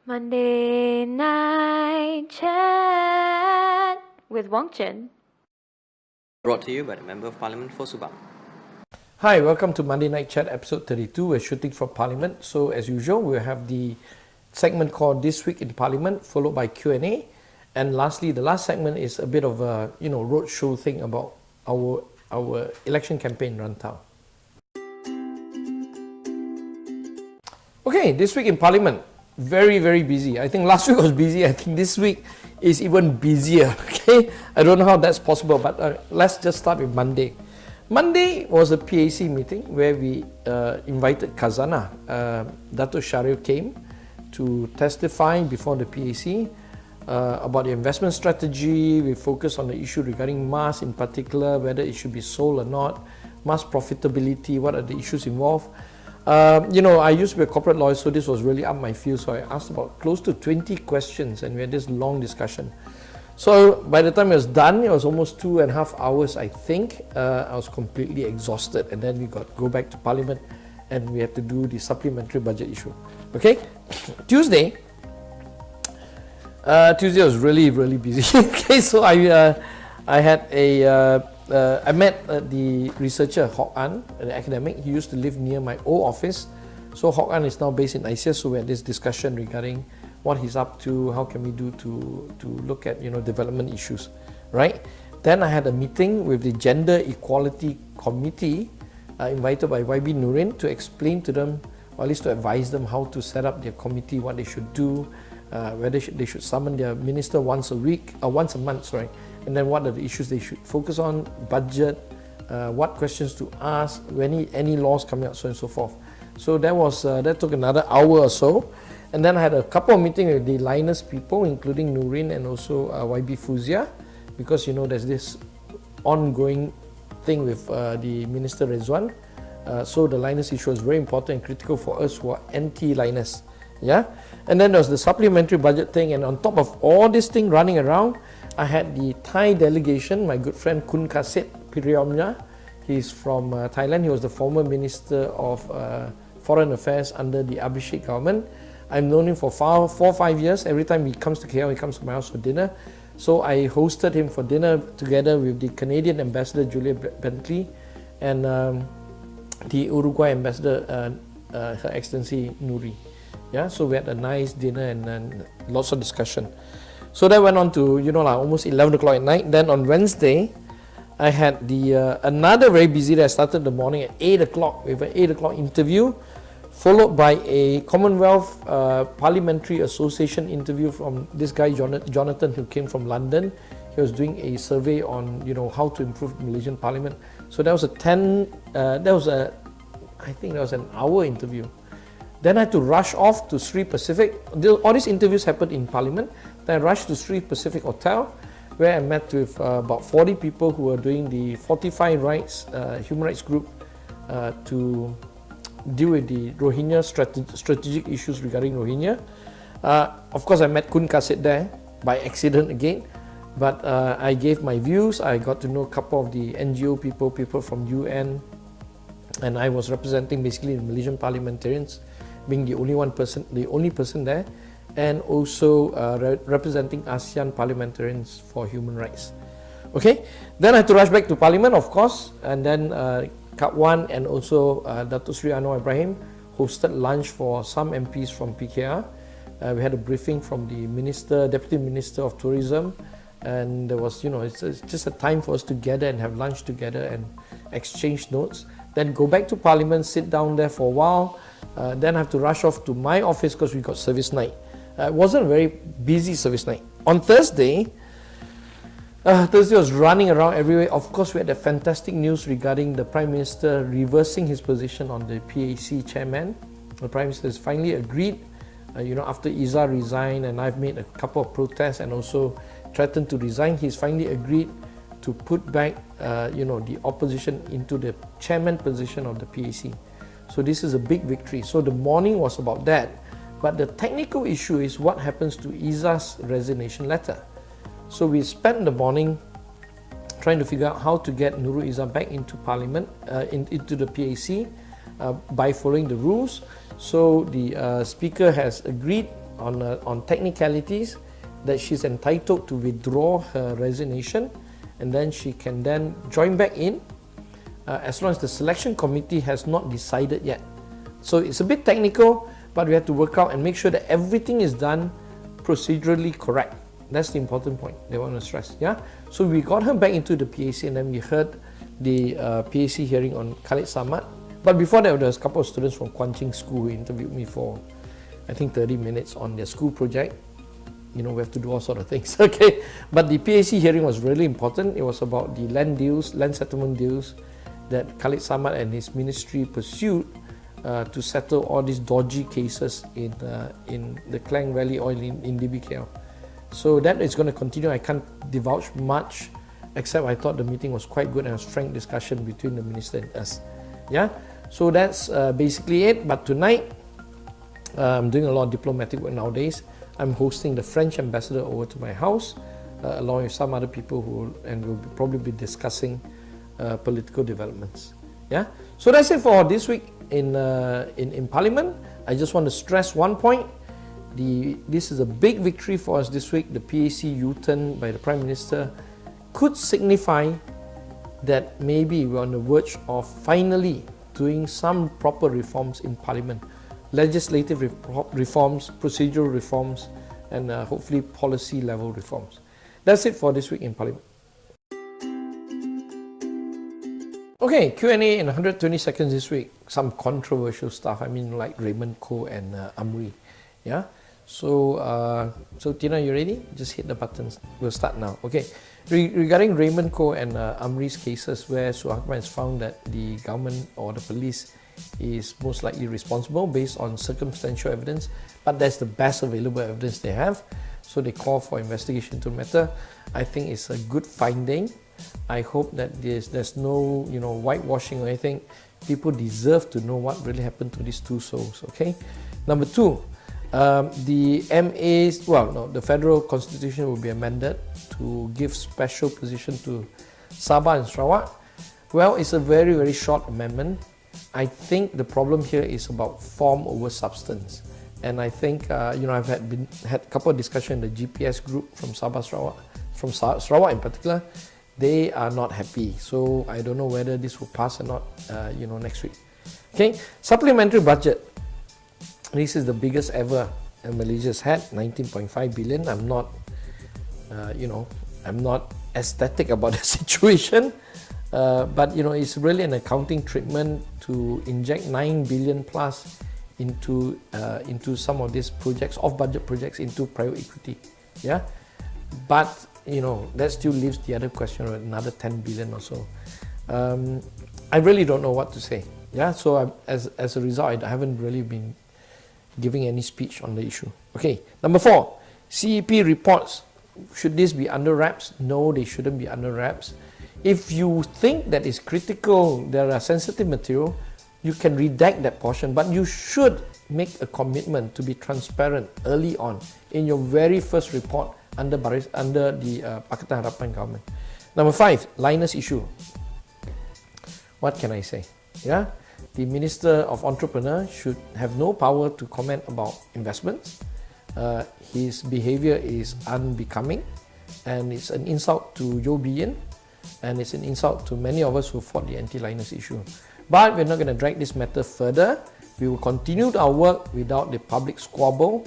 Monday Night Chat with Wong Chen. Brought to you by the Member of Parliament for Subang. Hi, welcome to Monday Night Chat episode 32. We're shooting for Parliament. So as usual, we'll have the segment called This Week in Parliament, followed by Q&A. And lastly, the last segment is a bit of a roadshow thing about our election campaign, Rantau. Okay, this week in Parliament, very, very busy. I think last week was busy. I think this week is even busier. Okay, I don't know how that's possible, but let's just start with Monday. Monday was a PAC meeting where we invited Khazanah. Dato Seri came to testify before the PAC about the investment strategy. We focused on the issue regarding mass in particular, whether it should be sold or not, mass profitability, what are the issues involved. I used to be a corporate lawyer, so this was really up my field. So I asked about close to 20 questions and we had this long discussion. So by the time it was done, it was almost 2.5 hours, I think. I was completely exhausted, and then we go back to Parliament and we had to do the supplementary budget issue. Okay, Tuesday was really, really busy. Okay, so I met the researcher Hock An, an academic. He used to live near my old office. So Hock An is now based in ICEA, so we had this discussion regarding what he's up to, how can we do to look at development issues, right? Then I had a meeting with the Gender Equality Committee, invited by YB Nurin, to explain to them, or at least to advise them how to set up their committee, what they should do, whether they should summon their minister once a month, and then what are the issues they should focus on, budget, what questions to ask, any laws coming out, so on and so forth. So that took another hour or so, and then I had a couple of meetings with the Linus people, including Nurin and also YB Fuzia, because there's this ongoing thing with the Minister Rezwan. So the Linus issue is very important and critical for us who are anti-Linus. Yeah, and then there was the supplementary budget thing, and on top of all this thing running around, I had the Thai delegation, my good friend Kun Kasit Piriomnya. He's from Thailand. He was the former Minister of Foreign Affairs under the Abhishek government. I've known him for 4 or 5 years. Every time he comes to KL, he comes to my house for dinner. So I hosted him for dinner together with the Canadian Ambassador Julia Bentley and the Uruguay Ambassador, Her Excellency Nuri. Yeah, so we had a nice dinner and lots of discussion. So that went on to almost 11 o'clock at night. Then on Wednesday, I had the another very busy day. I started the morning at 8 o'clock with an 8 o'clock interview, followed by a Commonwealth Parliamentary Association interview from this guy Jonathan, who came from London. He was doing a survey on how to improve the Malaysian Parliament. So that was I think that was an hour interview. Then I had to rush off to Sri Pacific. All these interviews happened in Parliament. Then I rushed to Sri Pacific Hotel, where I met with about 40 people who were doing the Fortify Rights, human rights group, to deal with the Rohingya strategic issues regarding Rohingya. Of course, I met Kun Kasit there by accident again, but I gave my views. I got to know a couple of the NGO people from UN, and I was representing basically the Malaysian parliamentarians, being the only person there, and also representing ASEAN parliamentarians for human rights. Okay, then I had to rush back to Parliament, of course, and then Kat1 and also Dato Seri Anwar Ibrahim hosted lunch for some MPs from PKR. We had a briefing from the Deputy Minister of Tourism, and there was, it's just a time for us to gather and have lunch together and exchange notes. Then go back to Parliament, sit down there for a while. Then I have to rush off to my office because we got service night. It wasn't a very busy service night. On Thursday was running around everywhere. Of course, we had the fantastic news regarding the Prime Minister reversing his position on the PAC chairman. The Prime Minister has finally agreed, after Izzah resigned and I've made a couple of protests and also threatened to resign, he's finally agreed to put back the opposition into the chairman position of the PAC. So this is a big victory. So the morning was about that. But the technical issue is what happens to Izzah's resignation letter. So we spent the morning trying to figure out how to get Nurul Izzah back into Parliament, into the PAC by following the rules. So the Speaker has agreed on technicalities that she's entitled to withdraw her resignation, and then she can then join back in as long as the selection committee has not decided yet. So it's a bit technical, but we have to work out and make sure that everything is done procedurally correct. That's the important point they want to stress. Yeah. So we got her back into the PAC, and then we heard the PAC hearing on Khalid Samad. But before that, there was a couple of students from Kuan Ching School who interviewed me for, I think, 30 minutes on their school project. You know, we have to do all sort of things. Okay. But the PAC hearing was really important. It was about the land deals, land settlement deals that Khalid Samad and his ministry pursued to settle all these dodgy cases in the Klang Valley Oil in DBKL. So that is going to continue. I can't divulge much, except I thought the meeting was quite good and it was frank discussion between the minister and us. Yeah, so that's basically it. But tonight, I'm doing a lot of diplomatic work nowadays. I'm hosting the French ambassador over to my house, along with some other people and we'll probably be discussing political developments. Yeah, so that's it for this week in Parliament. I just want to stress one point. This is a big victory for us this week. The PAC U-turn by the Prime Minister could signify that maybe we're on the verge of finally doing some proper reforms in Parliament. Legislative reforms, procedural reforms, and hopefully policy level reforms. That's it for this week in Parliament. Okay, Q&A in 120 seconds this week. Some controversial stuff. I mean, like Raymond Koh and Amri. Yeah. So Tina, you ready? Just hit the buttons. We'll start now. Okay. Regarding Raymond Koh and Amri's cases, where SUHAKAM has found that the government or the police is most likely responsible based on circumstantial evidence, but that's the best available evidence they have. So they call for investigation into the matter. I think it's a good finding. I hope that there's no whitewashing or anything. People deserve to know what really happened to these two souls. Okay. Number two, the federal constitution will be amended to give special position to Sabah and Sarawak. Well, it's a very, very short amendment. I think the problem here is about form over substance. And I think, I've had a couple of discussions in the GPS group from Sabah, Sarawak, from Sarawak in particular. They are not happy. So I don't know whether this will pass or not, next week. Okay, supplementary budget. This is the biggest ever Malaysia's had, 19.5 billion. I'm not ecstatic about the situation, but it's really an accounting treatment to inject 9 billion plus into some of these projects, off-budget projects, into private equity. Yeah, but that still leaves the other question of another 10 billion or so. I really don't know what to say. Yeah, so as a result, I haven't really been giving any speech on the issue. Okay, number 4, CEP reports. Should this be under wraps? No, they shouldn't be under wraps. If you think that is critical, there are sensitive material, you can redact that portion, but you should make a commitment to be transparent early on in your very first report under the Pakatan Harapan government. Number 5, Linus issue. What can I say? Yeah, the Minister of Entrepreneur should have no power to comment about investments. His behavior is unbecoming, and it's an insult to Joe Bian, and it's an insult to many of us who fought the anti-Linus issue. But we're not going to drag this matter further. We will continue our work without the public squabble,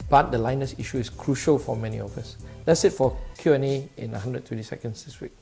but the Linus issue is crucial for many of us. That's it for Q&A in 120 seconds this week.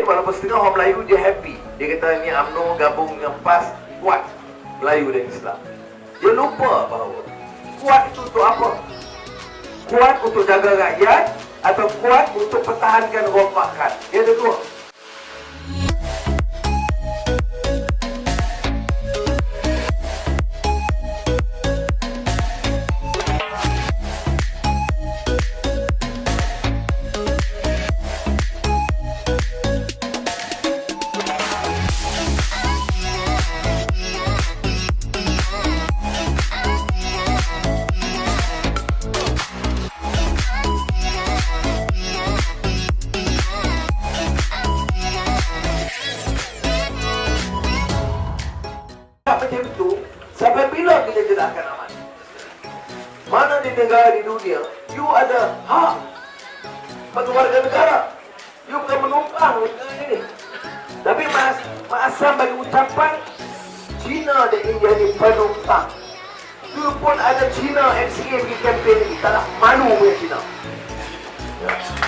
Walaupun setengah orang Melayu dia happy. Dia kata ni UMNO gabung dengan PAS, kuat Melayu dan Islam. Dia lupa bahawa kuat itu untuk apa? Kuat untuk jaga rakyat atau kuat untuk pertahankan orang makan? Dia ada dua. tidak akan aman. Mana di negara di dunia, you ada hak sebagai warga negara. You bukan menumpang negara ini. Tapi Asam bagi ucapan China dan India ni penumpang. You pun ada China MCA pergi kempen ni. Tak nak malu punya China. Ya.